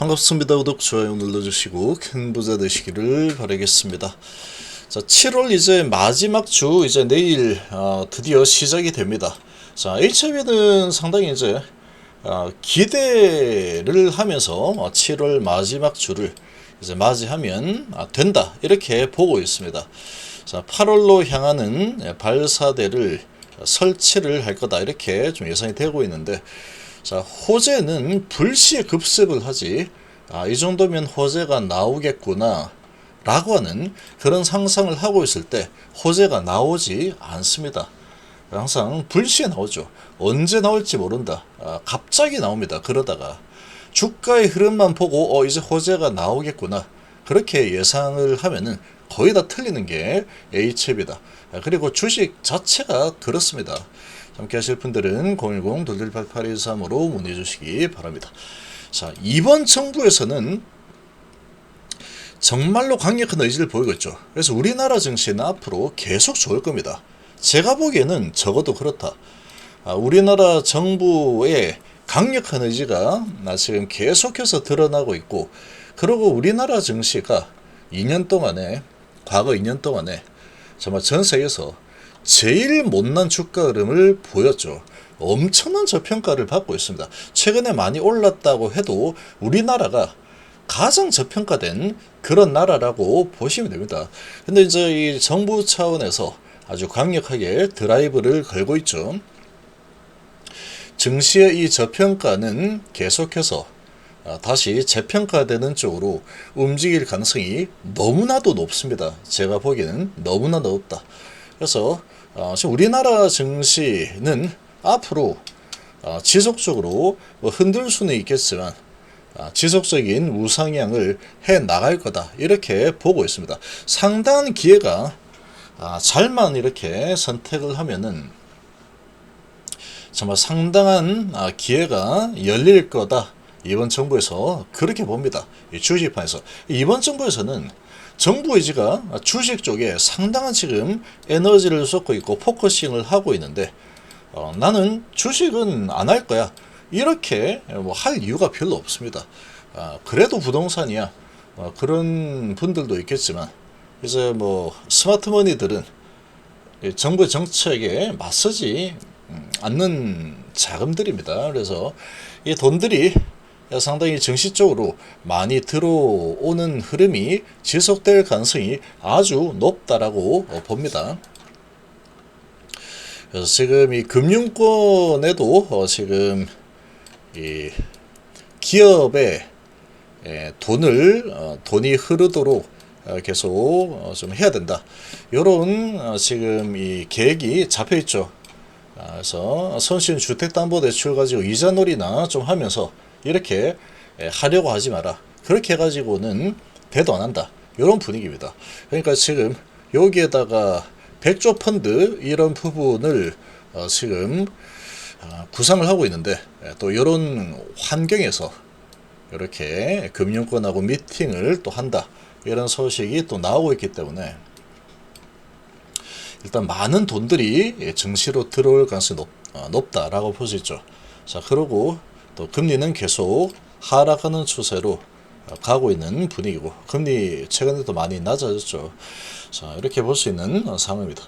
반갑습니다. 구독, 좋아요 눌러주시고 큰 부자 되시기를 바라겠습니다. 자, 7월 이제 마지막 주 이제 내일 드디어 시작이 됩니다. 자, HIB는 상당히 이제 기대를 하면서 7월 마지막 주를 이제 맞이하면 된다 이렇게 보고 있습니다. 자, 8월로 향하는 발사대를 설치를 할 거다 이렇게 좀 예상이 되고 있는데, 자, 호재는 불시에 급습을 하지, 이 정도면 호재가 나오겠구나 라고 하는 그런 상상을 하고 있을 때 호재가 나오지 않습니다. 항상 불시에 나오죠. 언제 나올지 모른다. 갑자기 나옵니다. 그러다가 주가의 흐름만 보고 이제 호재가 나오겠구나 그렇게 예상을 하면은 거의 다 틀리는 게 HIB다. 그리고 주식 자체가 그렇습니다. 함께 하실 분들은 010-218-8213으로 문의 주시기 바랍니다. 자, 이번 정부에서는 정말로 강력한 의지를 보이고 있죠. 그래서 우리나라 증시는 앞으로 계속 좋을 겁니다. 제가 보기에는 적어도 그렇다. 우리나라 정부의 강력한 의지가 지금 계속해서 드러나고 있고, 그리고 우리나라 증시가 2년 동안에, 과거 2년 동안에 정말 전 세계에서 제일 못난 주가 흐름을 보였죠. 엄청난 저평가를 받고 있습니다. 최근에 많이 올랐다고 해도 우리나라가 가장 저평가된 그런 나라라고 보시면 됩니다. 근데 이제 이 정부 차원에서 아주 강력하게 드라이브를 걸고 있죠. 증시의 이 저평가는 계속해서 다시 재평가되는 쪽으로 움직일 가능성이 너무나도 높습니다. 제가 보기에는 너무나 높다. 그래서 지금 우리나라 증시는 앞으로 지속적으로 흔들 수는 있겠지만 지속적인 우상향을 해 나갈 거다 이렇게 보고 있습니다. 상당한 기회가 잘만 이렇게 선택을 하면은 정말 상당한 기회가 열릴 거다. 이번 정부에서 그렇게 봅니다. 이 주식판에서 이번 정부에서는 정부 의지가 주식 쪽에 상당한 지금 에너지를 쏟고 있고 포커싱을 하고 있는데, 나는 주식은 안 할 거야 이렇게 뭐 할 이유가 별로 없습니다. 그래도 부동산이야, 그런 분들도 있겠지만 이제 뭐 스마트머니들은 정부의 정책에 맞서지 않는 자금들입니다. 그래서 이 돈들이 상당히 증시 쪽으로 많이 들어오는 흐름이 지속될 가능성이 아주 높다라고 봅니다. 그래서 지금 이 금융권에도 지금 이 기업에 돈이 흐르도록 계속 좀 해야 된다. 이런 지금 이 계획이 잡혀 있죠. 그래서 선신 주택담보대출 가지고 이자놀이나 좀 하면서 이렇게 하려고 하지 마라. 그렇게 해가지고는 대도 안 한다. 이런 분위기입니다. 그러니까 지금 여기에다가 백조 펀드 이런 부분을 지금 구상을 하고 있는데, 또 이런 환경에서 이렇게 금융권하고 미팅을 또 한다. 이런 소식이 또 나오고 있기 때문에 일단 많은 돈들이 증시로 들어올 가능성이 높다라고 볼 수 있죠. 자, 그리고 또 금리는 계속 하락하는 추세로 가고 있는 분위기고, 금리 최근에도 많이 낮아졌죠. 자, 이렇게 볼 수 있는 상황입니다.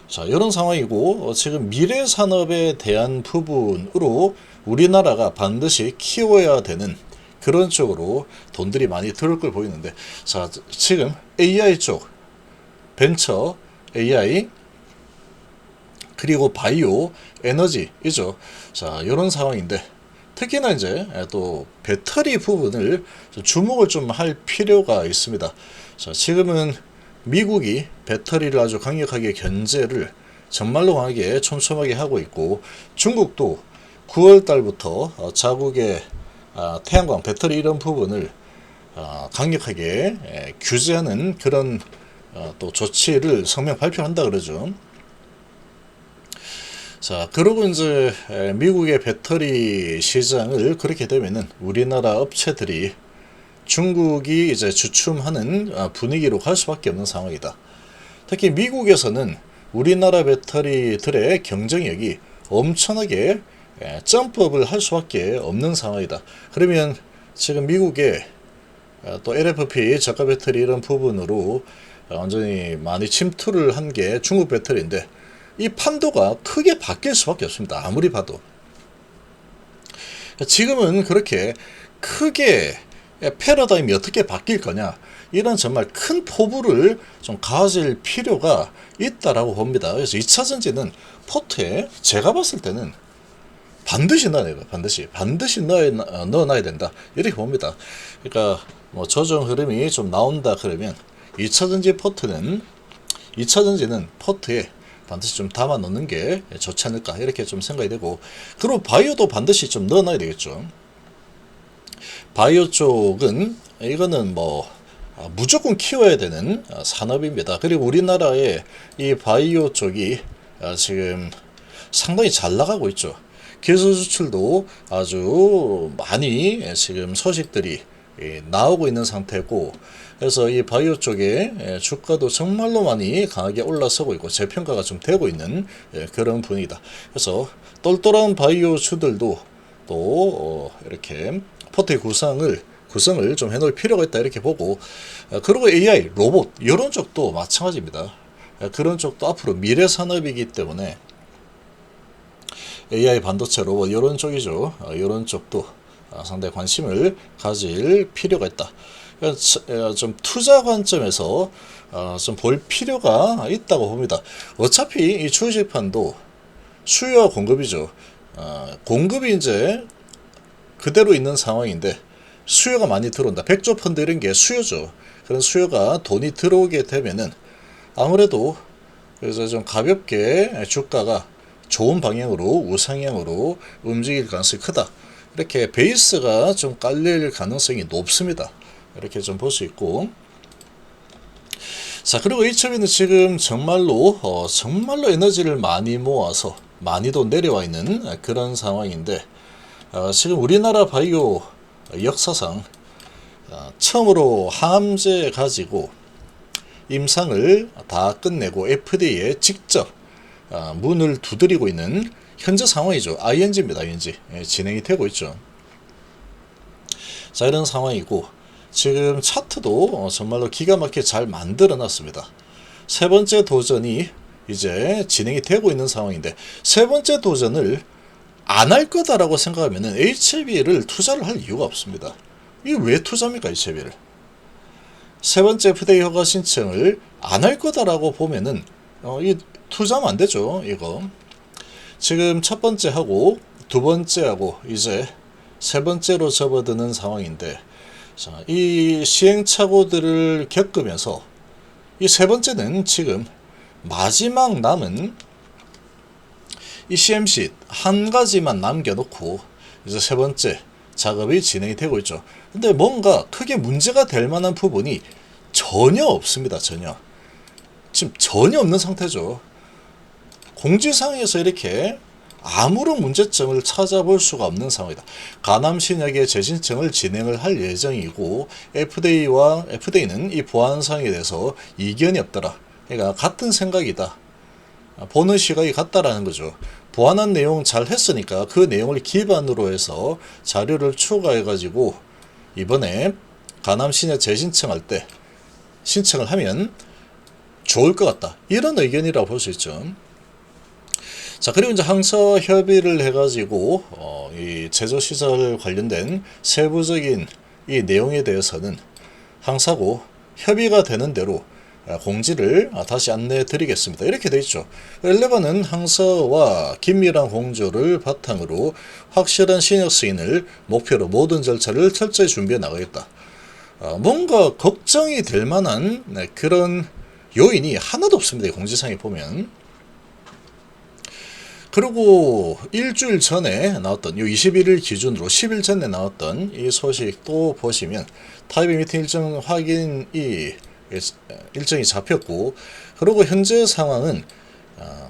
자, 이런 상황이고, 지금 미래 산업에 대한 부분으로 우리나라가 반드시 키워야 되는 그런 쪽으로 돈들이 많이 들어올 걸 보이는데, 자, 지금 AI 쪽, 벤처, AI, 그리고 바이오, 에너지이죠. 자, 이런 상황인데, 특히나 이제 또 배터리 부분을 주목을 좀 할 필요가 있습니다. 자, 지금은 미국이 배터리를 아주 강력하게 견제를 정말로 강하게 촘촘하게 하고 있고, 중국도 9월 달부터 자국의 태양광 배터리 이런 부분을 강력하게 규제하는 그런 또 조치를 성명 발표한다 그러죠. 자, 그러고 이제 미국의 배터리 시장을 그렇게 되면은 우리나라 업체들이 중국이 이제 주춤하는 분위기로 갈 수밖에 없는 상황이다. 특히 미국에서는 우리나라 배터리들의 경쟁력이 엄청나게 점프업을 할 수밖에 없는 상황이다. 그러면 지금 미국의 또 LFP 저가 배터리 이런 부분으로 완전히 많이 침투를 한 게 중국 배터리인데, 이 판도가 크게 바뀔 수밖에 없습니다. 아무리 봐도. 지금은 그렇게 크게 패러다임이 어떻게 바뀔 거냐, 이런 정말 큰 포부를 좀 가질 필요가 있다라고 봅니다. 그래서 2차전지는 포트에 제가 봤을 때는 반드시 넣어야 돼요. 반드시 넣어놔야 된다, 이렇게 봅니다. 그러니까 뭐 조정 흐름이 좀 나온다 그러면 2차전지는 포트에 반드시 좀 담아 넣는 게 좋지 않을까, 이렇게 좀 생각이 되고, 그리고 바이오도 반드시 좀 넣어놔야 되겠죠. 바이오 쪽은 이거는 뭐 무조건 키워야 되는 산업입니다. 그리고 우리나라의 이 바이오 쪽이 지금 상당히 잘 나가고 있죠. 기술 수출도 아주 많이 지금 소식들이 나오고 있는 상태고, 그래서 이 바이오 쪽의 주가도 정말로 많이 강하게 올라서고 있고 재평가가 좀 되고 있는 그런 분위기다. 그래서 똘똘한 바이오 주들도 또 이렇게 포트의 구성을 좀 해놓을 필요가 있다, 이렇게 보고, 그리고 AI, 로봇 이런 쪽도 마찬가지입니다. 그런 쪽도 앞으로 미래 산업이기 때문에 AI, 반도체, 로봇 이런 쪽이죠. 이런 쪽도 상당히 관심을 가질 필요가 있다. 좀 투자 관점에서 좀 볼 필요가 있다고 봅니다. 어차피 이 주식판도 수요와 공급이죠. 공급이 이제 그대로 있는 상황인데 수요가 많이 들어온다. 백조 펀드 이런 게 수요죠. 그런 수요가 돈이 들어오게 되면은 아무래도 그래서 좀 가볍게 주가가 좋은 방향으로, 우상향으로 움직일 가능성이 크다. 이렇게 베이스가 좀 깔릴 가능성이 높습니다. 이렇게 좀 볼 수 있고, 자, 그리고 HB는 지금 정말로 에너지를 많이 모아서 많이도 내려와 있는 그런 상황인데, 지금 우리나라 바이오 역사상 처음으로 항암제 가지고 임상을 다 끝내고 FDA에 직접 문을 두드리고 있는 현재 상황이죠. ING입니다. ING. 진행이 되고 있죠. 자, 이런 상황이고, 지금 차트도 정말로 기가 막히게 잘 만들어 놨습니다. 세 번째 도전이 이제 진행이 되고 있는 상황인데, 세 번째 도전을 안 할 거다라고 생각하면은 HB를 투자를 할 이유가 없습니다. 이게 왜 투자입니까, HB를? 세 번째 FDA 허가 신청을 안 할 거다라고 보면은 이 투자하면 안 되죠. 이거 지금 첫 번째 하고 두 번째 하고 이제 세 번째로 접어드는 상황인데, 자, 이 시행착오들을 겪으면서 이 세 번째는 지금 마지막 남은 이 CMC 한 가지만 남겨놓고 이제 세 번째 작업이 진행이 되고 있죠. 근데 뭔가 크게 문제가 될 만한 부분이 전혀 없습니다. 지금 전혀 없는 상태죠. 공지사항에서 이렇게 아무런 문제점을 찾아볼 수가 없는 상황이다. 가남 신약의 재신청을 진행을 할 예정이고, FDA는 이 보안사항에 대해서 이견이 없더라. 그러니까 같은 생각이다. 보는 시각이 같다라는 거죠. 보완한 내용 잘 했으니까 그 내용을 기반으로 해서 자료를 추가해가지고 이번에 가남 신약 재신청할 때 신청을 하면 좋을 것 같다. 이런 의견이라고 볼 수 있죠. 자, 그리고 이제 항서 협의를 해가지고 이 제조시설 관련된 세부적인 이 내용에 대해서는 항사고 협의가 되는 대로 공지를 다시 안내해 드리겠습니다. 이렇게 돼 있죠. 렐레바는 항서와 긴밀한 공조를 바탕으로 확실한 신약 승인을 목표로 모든 절차를 철저히 준비해 나가겠다. 뭔가 걱정이 될 만한 그런 요인이 하나도 없습니다. 공지사항에 보면. 그리고 일주일 전에 나왔던, 요 21일 기준으로 10일 전에 나왔던 이 소식도 보시면 타이밍 미팅 일정 확인이 일정이 잡혔고, 그리고 현재 상황은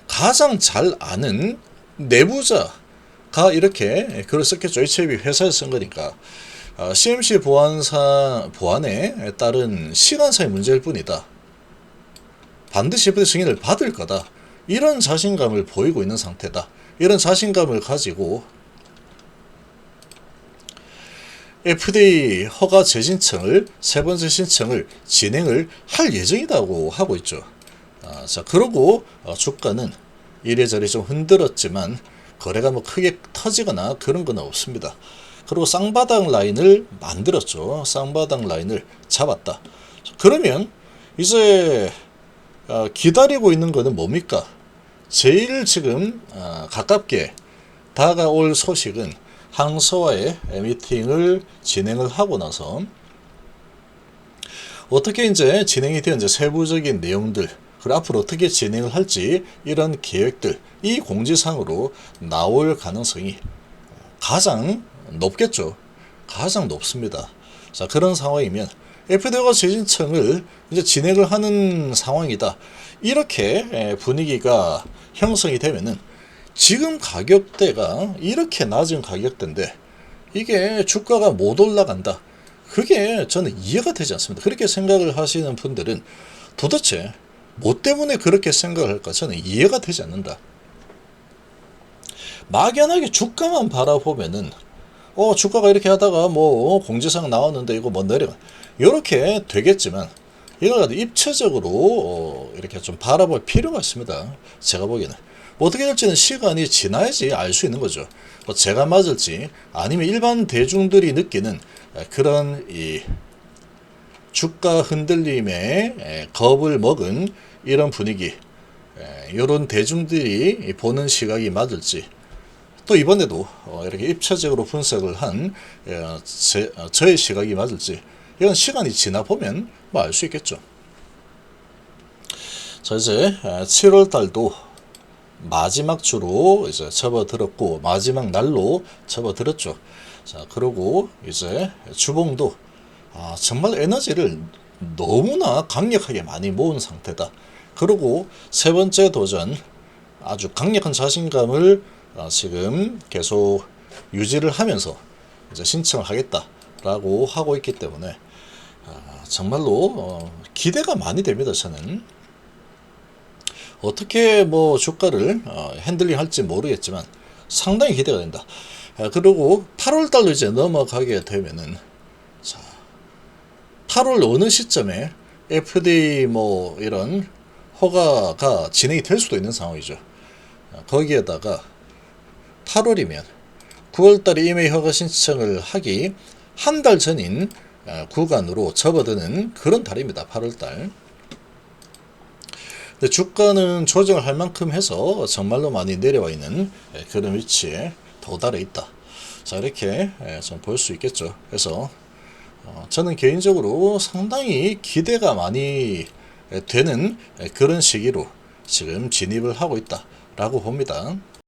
가장 잘 아는 내부자가 이렇게 글을 썼겠죠. HIB 회사에서 쓴 거니까. CMC 보안에 따른 시간상의 문제일 뿐이다. 반드시 FDA 승인을 받을 거다. 이런 자신감을 보이고 있는 상태다. 이런 자신감을 가지고 FDA 허가 재신청을 세 번째 신청을 진행을 할 예정이라고 하고 있죠. 자, 그러고 주가는 이래저래 좀 흔들었지만 거래가 뭐 크게 터지거나 그런 건 없습니다. 그리고 쌍바닥 라인을 만들었죠. 쌍바닥 라인을 잡았다. 그러면 이제 기다리고 있는 거는 뭡니까? 제일 지금 가깝게 다가올 소식은 항소와의 미팅을 진행을 하고 나서 어떻게 이제 진행이 되어 이제 세부적인 내용들 그리고 앞으로 어떻게 진행을 할지 이런 계획들 이 공지사항으로 나올 가능성이 가장 높겠죠. 가장 높습니다. 자, 그런 상황이면 FDA가 재신청을 이제 진행을 하는 상황이다. 이렇게 분위기가 형성이 되면은 지금 가격대가 이렇게 낮은 가격대인데 이게 주가가 못 올라간다. 그게 저는 이해가 되지 않습니다. 그렇게 생각을 하시는 분들은 도대체 뭐 때문에 그렇게 생각을 할까? 저는 이해가 되지 않는다. 막연하게 주가만 바라보면은 주가가 이렇게 하다가 뭐 공지사항 나왔는데 이거 뭐 내려가 이렇게 되겠지만 이걸 가지고 입체적으로 이렇게 좀 바라볼 필요가 있습니다. 제가 보기에는 뭐 어떻게 될지는 시간이 지나야지 알 수 있는 거죠. 뭐 제가 맞을지 아니면 일반 대중들이 느끼는 그런 이 주가 흔들림에 겁을 먹은 이런 분위기 이런 대중들이 보는 시각이 맞을지 또 이번에도 이렇게 입체적으로 분석을 한 저의 시각이 맞을지 이건 시간이 지나 보면 뭐 알 수 있겠죠. 자, 이제 7월 달도 마지막 주로 이제 접어들었고 마지막 날로 접어들었죠. 자, 그리고 이제 주봉도 정말 에너지를 너무나 강력하게 많이 모은 상태다. 그리고 세 번째 도전 아주 강력한 자신감을 지금 계속 유지를 하면서 이제 신청을 하겠다라고 하고 있기 때문에 정말로 기대가 많이 됩니다. 저는 어떻게 뭐 주가를 핸들링 할지 모르겠지만 상당히 기대가 된다. 그리고 8월 달로 이제 넘어가게 되면은 자, 8월 어느 시점에 FDA 뭐 이런 허가가 진행이 될 수도 있는 상황이죠. 거기에다가 8월이면 9월달에 이메일 허가 신청을 하기 한 달 전인 구간으로 접어드는 그런 달입니다. 8월달. 근데 주가는 조정을 할 만큼 해서 정말로 많이 내려와 있는 그런 위치에 도달해 있다. 자, 이렇게 좀 볼 수 있겠죠. 그래서 저는 개인적으로 상당히 기대가 많이 되는 그런 시기로 지금 진입을 하고 있다라고 봅니다.